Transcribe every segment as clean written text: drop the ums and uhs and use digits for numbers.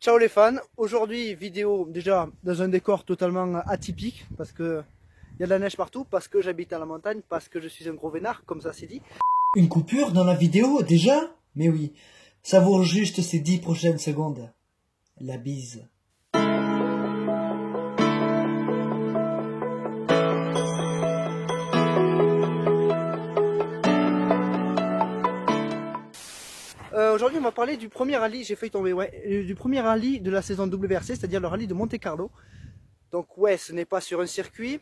Ciao les fans, aujourd'hui vidéo déjà dans un décor totalement atypique parce que il y a de la neige partout, parce que j'habite à la montagne, parce que je suis un gros vénard, comme ça c'est dit. Une coupure dans la vidéo déjà? Mais oui, savoure juste ces 10 prochaines secondes. La bise. Aujourd'hui on va parler du premier rallye, j'ai failli tomber, ouais, du premier rallye de la saison WRC, c'est-à-dire le rallye de Monte Carlo. Donc ouais, ce n'est pas sur un circuit,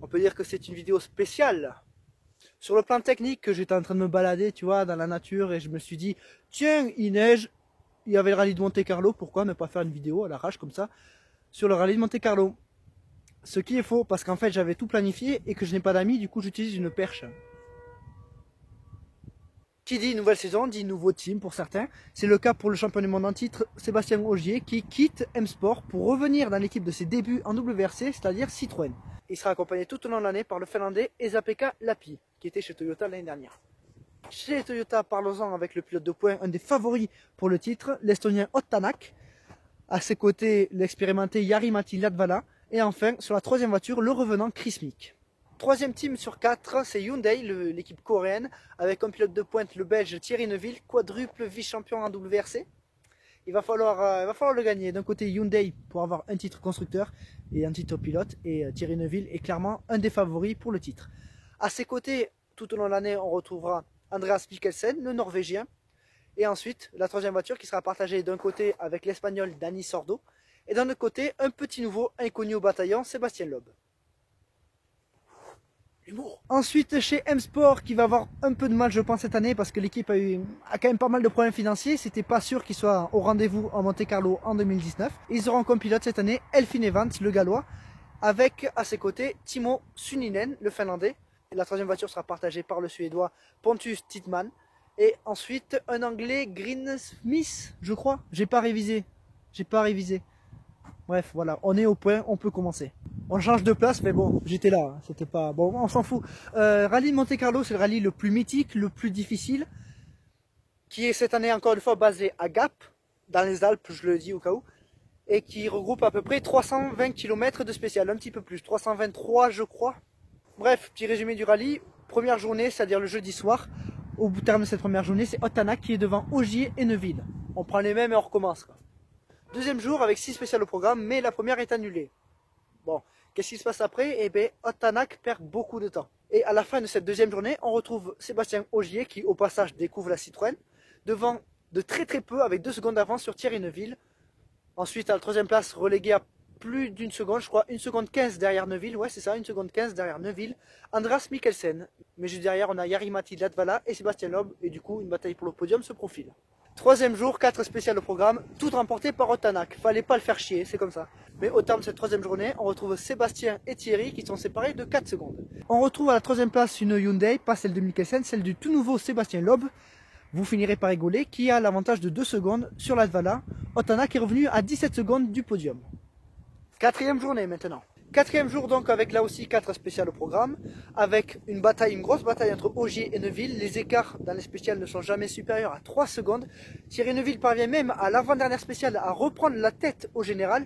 on peut dire que c'est une vidéo spéciale. Sur le plan technique, j'étais en train de me balader, tu vois, dans la nature et je me suis dit, tiens, il neige, il y avait le rallye de Monte Carlo, pourquoi ne pas faire une vidéo à l'arrache comme ça sur le rallye de Monte Carlo? Ce qui est faux, parce qu'en fait j'avais tout planifié et que je n'ai pas d'amis, du coup j'utilise une perche. Qui dit nouvelle saison, dit nouveau team pour certains. C'est le cas pour le champion du monde en titre, Sébastien Ogier, qui quitte M-Sport pour revenir dans l'équipe de ses débuts en WRC, c'est-à-dire Citroën. Il sera accompagné tout au long de l'année par le Finlandais Esa-Pekka Lappi, qui était chez Toyota l'année dernière. Chez Toyota, parlons-en avec le pilote de poing, un des favoris pour le titre, l'Estonien Ott Tänak. À ses côtés, l'expérimenté Jari-Matti Latvala. Et enfin, sur la troisième voiture, le revenant Chris Meek. Troisième team sur 4, c'est Hyundai, l'équipe coréenne, avec un pilote de pointe, le belge Thierry Neuville, quadruple vice-champion en WRC. Il va falloir le gagner. D'un côté Hyundai pour avoir un titre constructeur et un titre pilote, et Thierry Neuville est clairement un des favoris pour le titre. À ses côtés, tout au long de l'année, on retrouvera Andreas Mikkelsen, le Norvégien, et ensuite la troisième voiture qui sera partagée d'un côté avec l'Espagnol Dani Sordo, et d'un autre côté un petit nouveau inconnu au bataillon, Sébastien Loeb. Ensuite chez M-Sport qui va avoir un peu de mal je pense cette année parce que l'équipe a quand même pas mal de problèmes financiers. C'était pas sûr qu'ils soient au rendez-vous en Monte Carlo en 2019. Ils auront comme pilote cette année Elfin Evans, le gallois, avec à ses côtés Timo Sunninen, le finlandais. Et la troisième voiture sera partagée par le suédois Pontus Tittman. Et ensuite un anglais Green Smith, je crois. J'ai pas révisé. Bref, voilà, on est au point, on peut commencer. On change de place, mais bon, j'étais là, c'était pas... Bon, on s'en fout. Rallye de Monte Carlo, c'est le rallye le plus mythique, le plus difficile, qui est cette année encore une fois basé à Gap, dans les Alpes, je le dis au cas où, et qui regroupe à peu près 320 km de spécial, un petit peu plus, 323 je crois. Bref, petit résumé du rallye. Première journée, c'est-à-dire le jeudi soir, au terme de cette première journée, c'est Ott Tänak qui est devant Ogier et Neuville. On prend les mêmes et on recommence, quoi. Deuxième jour avec 6 spéciales au programme, mais la première est annulée. Bon, qu'est-ce qui se passe après? Eh bien, Ott Tänak perd beaucoup de temps. Et à la fin de cette deuxième journée, on retrouve Sébastien Ogier qui, au passage, découvre la Citroën, devant de très peu, avec 2 secondes d'avance sur Thierry Neuville. Ensuite, à la troisième place, relégué à plus d'une seconde, je crois, 1 seconde 15 derrière Neuville. Ouais, c'est ça, 1 seconde 15 derrière Neuville. Andreas Mikkelsen. Mais juste derrière, on a Jari-Matti Latvala et Sébastien Loeb. Et du coup, une bataille pour le podium se profile. Troisième jour, 4 spéciales au programme, toutes remportées par Ott Tänak. Fallait pas le faire chier, c'est comme ça. Mais au terme de cette troisième journée, on retrouve Sébastien et Thierry qui sont séparés de 4 secondes. On retrouve à la troisième place une Hyundai, pas celle de Mikkelsen, celle du tout nouveau Sébastien Loeb. Vous finirez par rigoler, qui a l'avantage de 2 secondes sur Latvala. Ott Tänak est revenu à 17 secondes du podium. Quatrième journée maintenant. Quatrième jour donc avec là aussi 4 spéciales au programme, avec une grosse bataille entre Ogier et Neuville. Les écarts dans les spéciales ne sont jamais supérieurs à 3 secondes. Thierry Neuville parvient même à l'avant-dernière spéciale à reprendre la tête au général,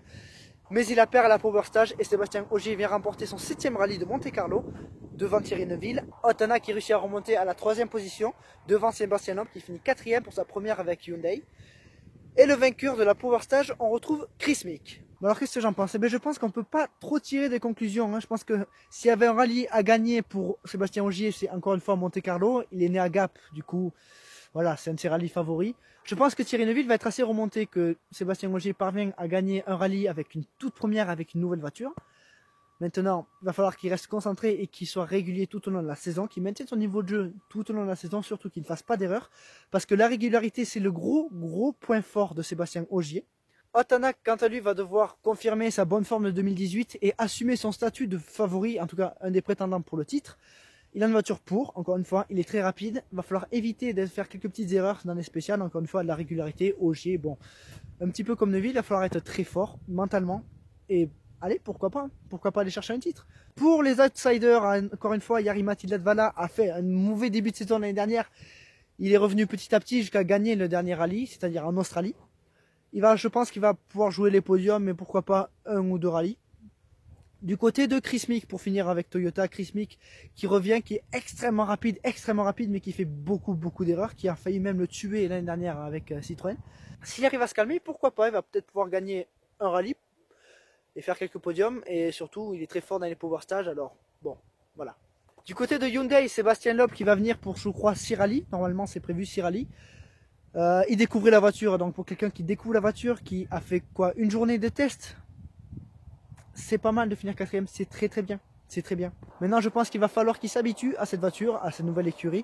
mais il a perdu à la Power Stage et Sébastien Ogier vient remporter son 7e rallye de Monte Carlo devant Thierry Neuville. Ott Tänak qui réussit à remonter à la 3e position devant Sébastien Loeb qui finit 4e pour sa première avec Hyundai. Et le vainqueur de la Power Stage, on retrouve Chris Meek. Alors qu'est-ce que j'en pense? Je pense qu'on ne peut pas trop tirer des conclusions. Je pense que s'il y avait un rallye à gagner pour Sébastien Ogier, c'est encore une fois Monte Carlo. Il est né à Gap, du coup, voilà, c'est un de ses rallyes favoris. Je pense que Thierry Neuville va être assez remonté que Sébastien Ogier parvient à gagner un rallye avec une toute première, avec une nouvelle voiture. Maintenant, il va falloir qu'il reste concentré et qu'il soit régulier tout au long de la saison, qu'il maintienne son niveau de jeu tout au long de la saison, surtout qu'il ne fasse pas d'erreur. Parce que la régularité, c'est le gros point fort de Sébastien Ogier. Ott Tänak, quant à lui, va devoir confirmer sa bonne forme de 2018 et assumer son statut de favori, en tout cas un des prétendants pour le titre. Il a une voiture pour, encore une fois, il est très rapide. Il va falloir éviter de faire quelques petites erreurs dans les spéciales, encore une fois, de la régularité. Ogier, bon, un petit peu comme Neuville, il va falloir être très fort mentalement. Et allez, pourquoi pas aller chercher un titre. Pour les outsiders, encore une fois, Jari-Matti Latvala a fait un mauvais début de saison l'année dernière. Il est revenu petit à petit jusqu'à gagner le dernier rallye, c'est-à-dire en Australie. Je pense qu'il va pouvoir jouer les podiums, mais pourquoi pas 1 ou 2 rallyes. Du côté de Chris Meek, pour finir avec Toyota, Chris Meek qui revient, qui est extrêmement rapide, mais qui fait beaucoup d'erreurs, qui a failli même le tuer l'année dernière avec Citroën. S'il arrive à se calmer, pourquoi pas, il va peut-être pouvoir gagner un rallye et faire quelques podiums, et surtout il est très fort dans les power stages, alors bon, voilà. Du côté de Hyundai, Sébastien Loeb qui va venir pour, je crois, 6 rallyes, normalement c'est prévu 6 rallyes. Il découvrait la voiture, donc pour quelqu'un qui découvre la voiture, qui a fait quoi, une journée de test, c'est pas mal de finir 4ème, c'est très bien, c'est très bien. Maintenant je pense qu'il va falloir qu'il s'habitue à cette voiture, à cette nouvelle écurie,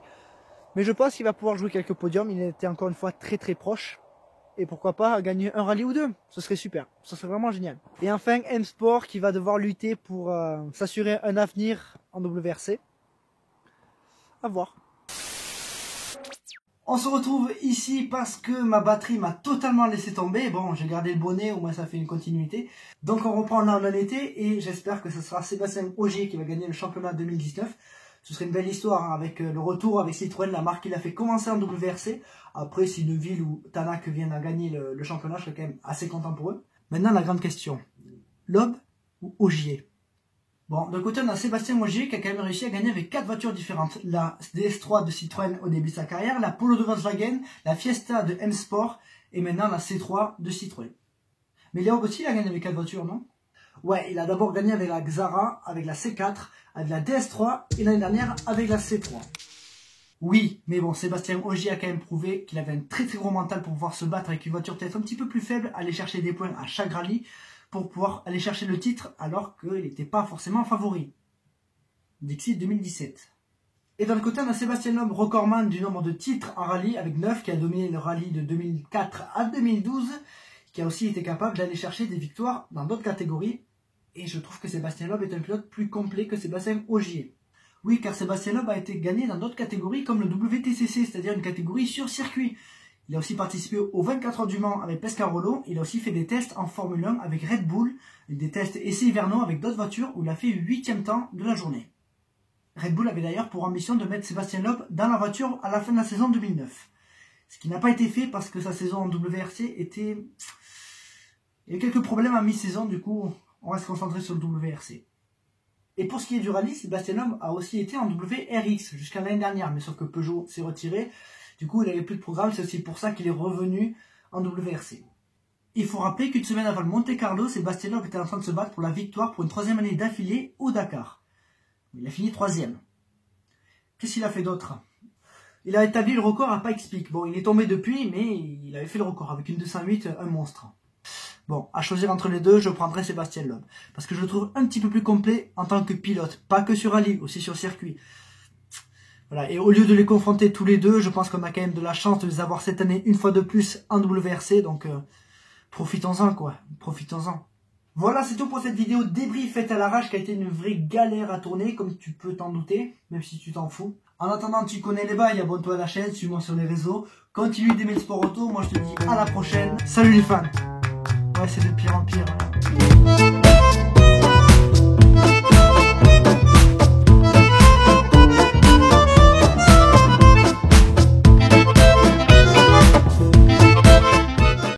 mais je pense qu'il va pouvoir jouer quelques podiums, il était encore une fois très proche, et pourquoi pas gagner un rallye ou 2, ce serait super, ce serait vraiment génial. Et enfin M Sport qui va devoir lutter pour s'assurer un avenir en WRC, à voir. On se retrouve ici parce que ma batterie m'a totalement laissé tomber. Bon, j'ai gardé le bonnet, au moins ça fait une continuité. Donc on reprend là en été et j'espère que ce sera Sébastien Ogier qui va gagner le championnat 2019. Ce serait une belle histoire hein, avec le retour avec Citroën, la marque qui l'a fait commencer en WRC. Après, si Neuville ou Tanak viennent à gagner le championnat, je serais quand même assez content pour eux. Maintenant, la grande question. Loeb ou Ogier? Bon, d'un côté, on a Sébastien Ogier qui a quand même réussi à gagner avec 4 voitures différentes. La DS3 de Citroën au début de sa carrière, la Polo de Volkswagen, la Fiesta de M Sport et maintenant la C3 de Citroën. Mais Léo aussi, il a gagné avec 4 voitures, non? Ouais, il a d'abord gagné avec la Xara, avec la C4, avec la DS3 et l'année dernière avec la C3. Oui, mais bon, Sébastien Ogier a quand même prouvé qu'il avait un très gros mental pour pouvoir se battre avec une voiture peut-être un petit peu plus faible, aller chercher des points à chaque rallye, pour pouvoir aller chercher le titre alors qu'il n'était pas forcément favori. Dixit 2017. Et d'un côté, on a Sébastien Loeb, recordman du nombre de titres en rallye avec 9, qui a dominé le rallye de 2004 à 2012, qui a aussi été capable d'aller chercher des victoires dans d'autres catégories. Et je trouve que Sébastien Loeb est un pilote plus complet que Sébastien Ogier. Oui, car Sébastien Loeb a été gagné dans d'autres catégories comme le WTCC, c'est-à-dire une catégorie sur circuit. Il a aussi participé aux 24 heures du Mans avec Pescarolo. Il a aussi fait des tests en Formule 1 avec Red Bull, des tests essais hivernaux avec d'autres voitures où il a fait 8e temps de la journée. Red Bull avait d'ailleurs pour ambition de mettre Sébastien Loeb dans la voiture à la fin de la saison 2009. Ce qui n'a pas été fait parce que sa saison en WRC était... Il y a eu quelques problèmes à mi-saison, du coup on va se concentrer sur le WRC. Et pour ce qui est du rallye, Sébastien Loeb a aussi été en WRX jusqu'à l'année dernière, mais sauf que Peugeot s'est retiré. Du coup, il n'avait plus de programme, c'est aussi pour ça qu'il est revenu en WRC. Il faut rappeler qu'une semaine avant le Monte Carlo, Sébastien Loeb était en train de se battre pour la victoire pour une 3e année d'affilée au Dakar. Il a fini 3e. Qu'est-ce qu'il a fait d'autre? Il a établi le record à Pikes Peak. Bon, il est tombé depuis, mais il avait fait le record avec une 208, un monstre. Bon, à choisir entre les deux, je prendrai Sébastien Loeb. Parce que je le trouve un petit peu plus complet en tant que pilote. Pas que sur rallye, aussi sur circuit. Voilà, et au lieu de les confronter tous les deux, je pense qu'on a quand même de la chance de les avoir cette année une fois de plus en WRC, donc profitons-en quoi, profitons-en. Voilà, c'est tout pour cette vidéo débrief faite à l'arrache qui a été une vraie galère à tourner, comme tu peux t'en douter, même si tu t'en fous. En attendant, tu connais les bails, abonne-toi à la chaîne, suis-moi sur les réseaux, continue d'aimer le sport auto, moi je te dis à la prochaine, salut les fans. Ouais, c'est de pire en pire.